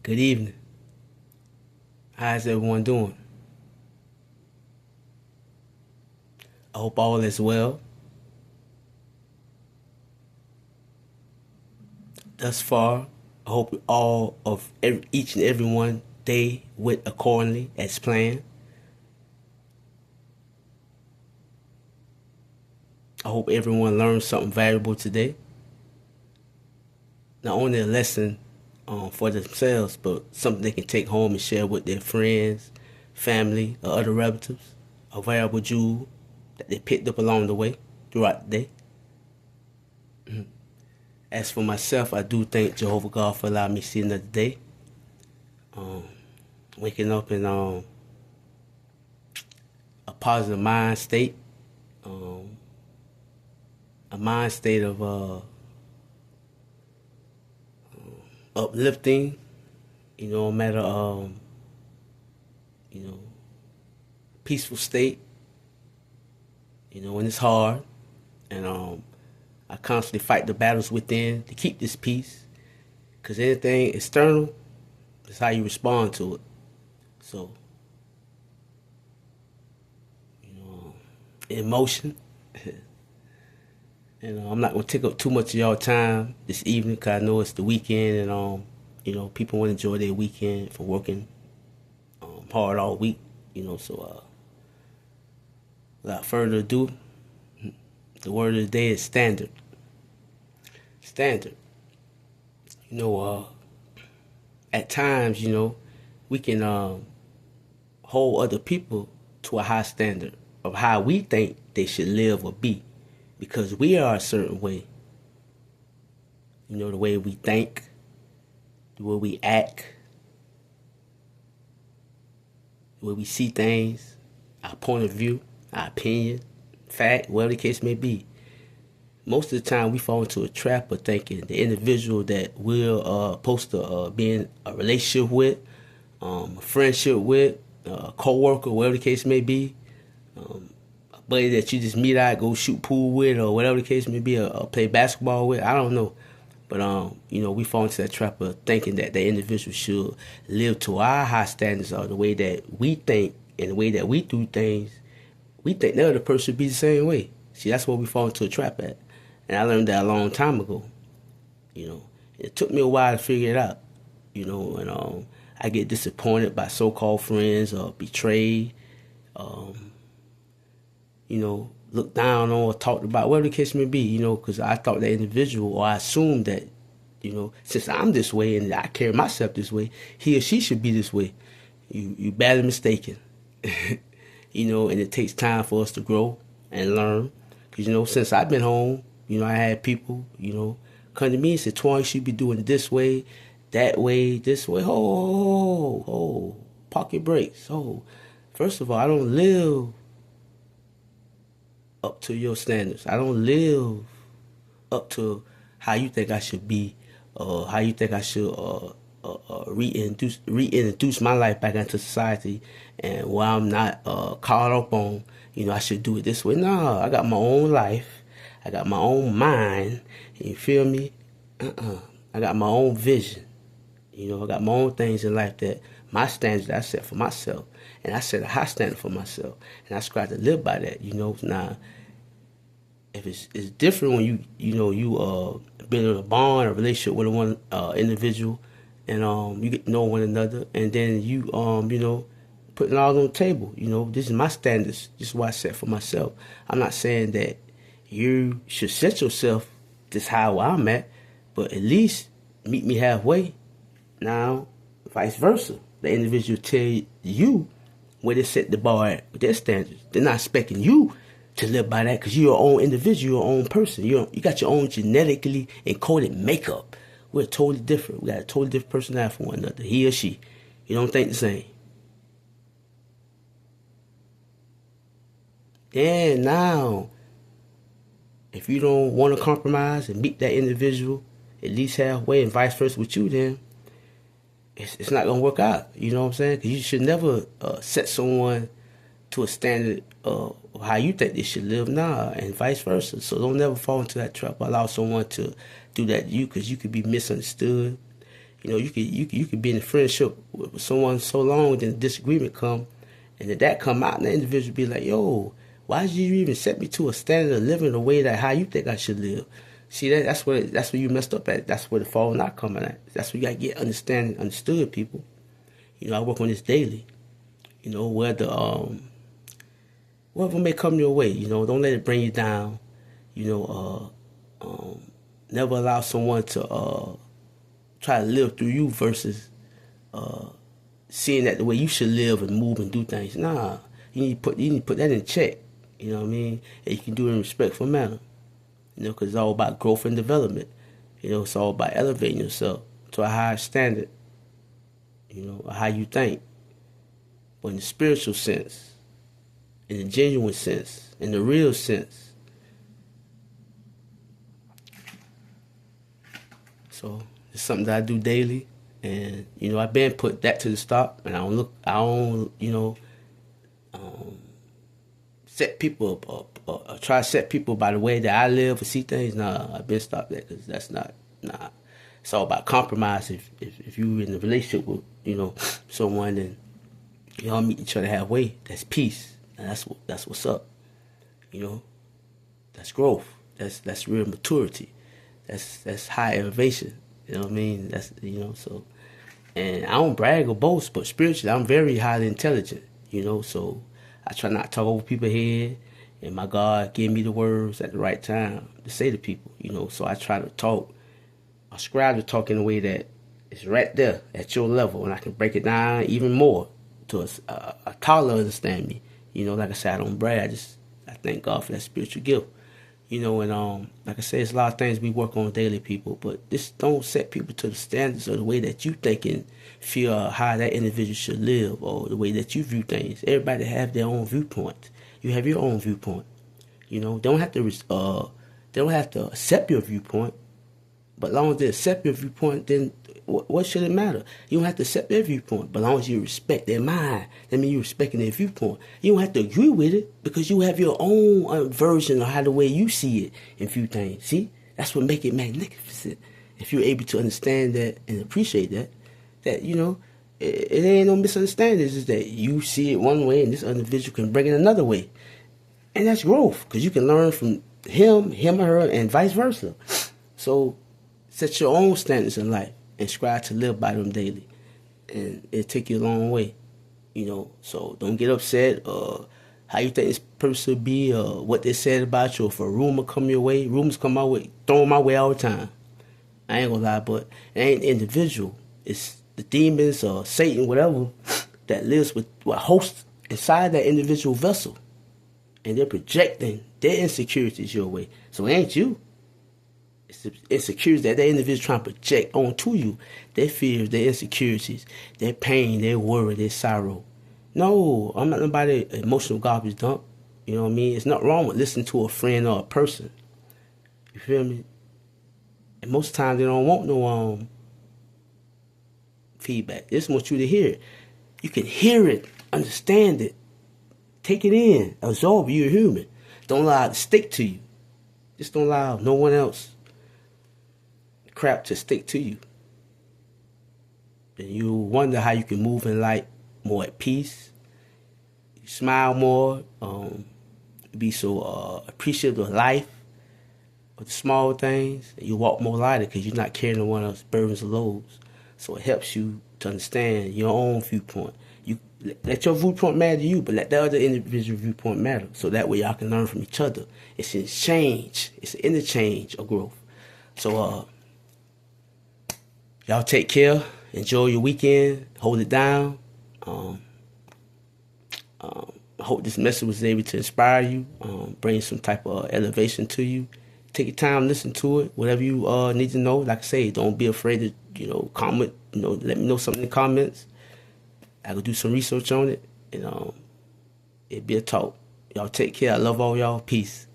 Good evening. How's everyone doing? I hope all is well. Thus far, I hope each and every one day went accordingly as planned. I hope everyone learned something valuable today. Not only a lesson for themselves, but something they can take home and share with their friends, family, or other relatives. A valuable jewel that they picked up along the way throughout the day. As for myself, I do thank Jehovah God for allowing me to see another day. Waking up in a positive mind state, a mind state of uplifting, no matter peaceful state, when it's hard, and I constantly fight the battles within to keep this peace, because anything external is how you respond to it. So, emotion. And I'm not gonna take up too much of y'all time this evening, cause I know it's the weekend, and people want to enjoy their weekend from working hard all week. So without further ado, the word of the day is standard. Standard. At times, we can hold other people to a high standard of how we think they should live or be, because we are a certain way. The way we think, the way we act, the way we see things, our point of view, our opinion, fact, whatever the case may be. Most of the time, we fall into a trap of thinking the individual that we're supposed to be in a relationship with, a friendship with, a co-worker, whatever the case may be, a buddy that you just meet out, go shoot pool with, or whatever the case may be, or play basketball with. I don't know. But, we fall into that trap of thinking that the individual should live to our high standards, or the way that we think and the way that we do things. We think the other person should be the same way. See, that's what we fall into a trap at. And I learned that a long time ago. It took me a while to figure it out. And I get disappointed by so-called friends, or betrayed, looked down on or talked about, whatever the case may be, because I thought that individual, or I assumed that, since I'm this way and I carry myself this way, he or she should be this way. You badly mistaken. And it takes time for us to grow and learn. Because, since I've been home, I had people, come to me and say, Twan, you should be doing it this way, that way, this way. Park your brakes. First of all, I don't live up to your standards. I don't live up to how you think I should be, or how you think I should reintroduce my life back into society, and where I'm not caught up on, I should do it this way. No, I got my own life. I got my own mind. You feel me? I got my own vision. I got my own things in life, that my standards that I set for myself. And I set a high standard for myself. And I strive to live by that, Now, if it's different when you build a bond, a relationship with one individual, and you get to know one another, and then you putting it all on the table. This is my standards. This is what I set for myself. I'm not saying that you should set yourself this high where I'm at, but at least meet me halfway. Now, vice versa. The individual tell you where they set the bar at with their standards. They're not expecting you to live by that, because you're your own individual, your own person. You got your own genetically encoded makeup. We're totally different. We got a totally different personality from one another. He or she. You don't think the same. Then now, if you don't want to compromise and meet that individual at least halfway, and vice versa with you, then it's not going to work out. You know what I'm saying? Because you should never set someone to a standard of how you think they should live now, and vice versa. So don't never fall into that trap. Allow someone to do that to you, because you could be misunderstood. You know, you could be in a friendship with someone so long, then a disagreement come, and if that come out, and the individual be like, yo, why did you even set me to a standard of living the way that how you think I should live? See, that's where you messed up at. That's where the fall not coming at. That's where you gotta get understood, people. You know, I work on this daily. You know, whatever may come your way, you know, don't let it bring you down. You know, never allow someone to try to live through you versus seeing that the way you should live and move and do things. Nah, you need to put that in check. You know what I mean? And you can do it in a respectful manner. You know, because it's all about growth and development. You know, it's all about elevating yourself to a higher standard. You know, how you think. But in the spiritual sense, in the genuine sense, in the real sense. So it's something that I do daily, and you know, I've been put that to the stop, and I don't, you know, set people up, try to set people by the way that I live or see things. Nah, I've been stopped that because that's not, nah. It's all about compromise. If you in a relationship with, you know, someone, and y'all meet each other halfway, that's peace. And that's what's up. You know, that's growth. That's real maturity. That's high elevation. You know what I mean? That's, you know, so, and I don't brag or boast, but spiritually I'm very highly intelligent. You know, so I try not to talk over people's head, and my God gave me the words at the right time to say to people. You know, so I try to talk. I strive to talk in a way that is right there at your level, and I can break it down even more to a toddler understand me. You know, like I said, I don't brag. I thank God for that spiritual gift. You know, and like I said, it's a lot of things we work on daily, people. But this don't set people to the standards or the way that you think and feel how that individual should live, or the way that you view things. Everybody have their own viewpoint. You have your own viewpoint. You know, they don't have to accept your viewpoint. But as long as they accept your viewpoint, then what should it matter? You don't have to accept their viewpoint, but as long as you respect their mind, that means you're respecting their viewpoint. You don't have to agree with it because you have your own version of how the way you see it and view things. See, that's what makes it magnificent. If you're able to understand that and appreciate that you know, it ain't no misunderstandings. It's that you see it one way and this individual can bring it another way, and that's growth because you can learn from him or her, and vice versa. So set your own standards in life and strive to live by them daily. And it'll take you a long way, you know. So don't get upset how you think this person be, or what they said about you, or if a rumor come your way. Rumors come my way, throw them my way all the time. I ain't gonna lie, but it ain't the individual. It's the demons or Satan, whatever, that lives with what hosts inside that individual vessel. And they're projecting their insecurities your way. So it ain't you. It's the insecurities that individual trying to project onto you. Their fears, their insecurities, their pain, their worry, their sorrow. No, I'm not nobody emotional garbage dump. You know what I mean? It's not wrong with listening to a friend or a person. You feel me? And most of the time they don't want no feedback. They just want you to hear it. You can hear it, understand it, take it in, absorb it. You're a human. Don't allow it to stick to you. Just don't allow no one else crap to stick to you. And you wonder how you can move in life more at peace. You smile more. Be so appreciative of life, of the small things. You walk more lighter because you're not carrying no one else's burdens or loads. So it helps you to understand your own viewpoint. You let your viewpoint matter to you, but let the other individual viewpoint matter. So that way y'all can learn from each other. It's an exchange. It's an interchange of growth. So y'all take care. Enjoy your weekend. Hold it down. I hope this message was able to inspire you, bring some type of elevation to you. Take your time, listen to it. Whatever you need to know, like I say, don't be afraid to, comment. Let me know something in the comments. I will do some research on it, and it'll be a talk. Y'all take care. I love all y'all. Peace.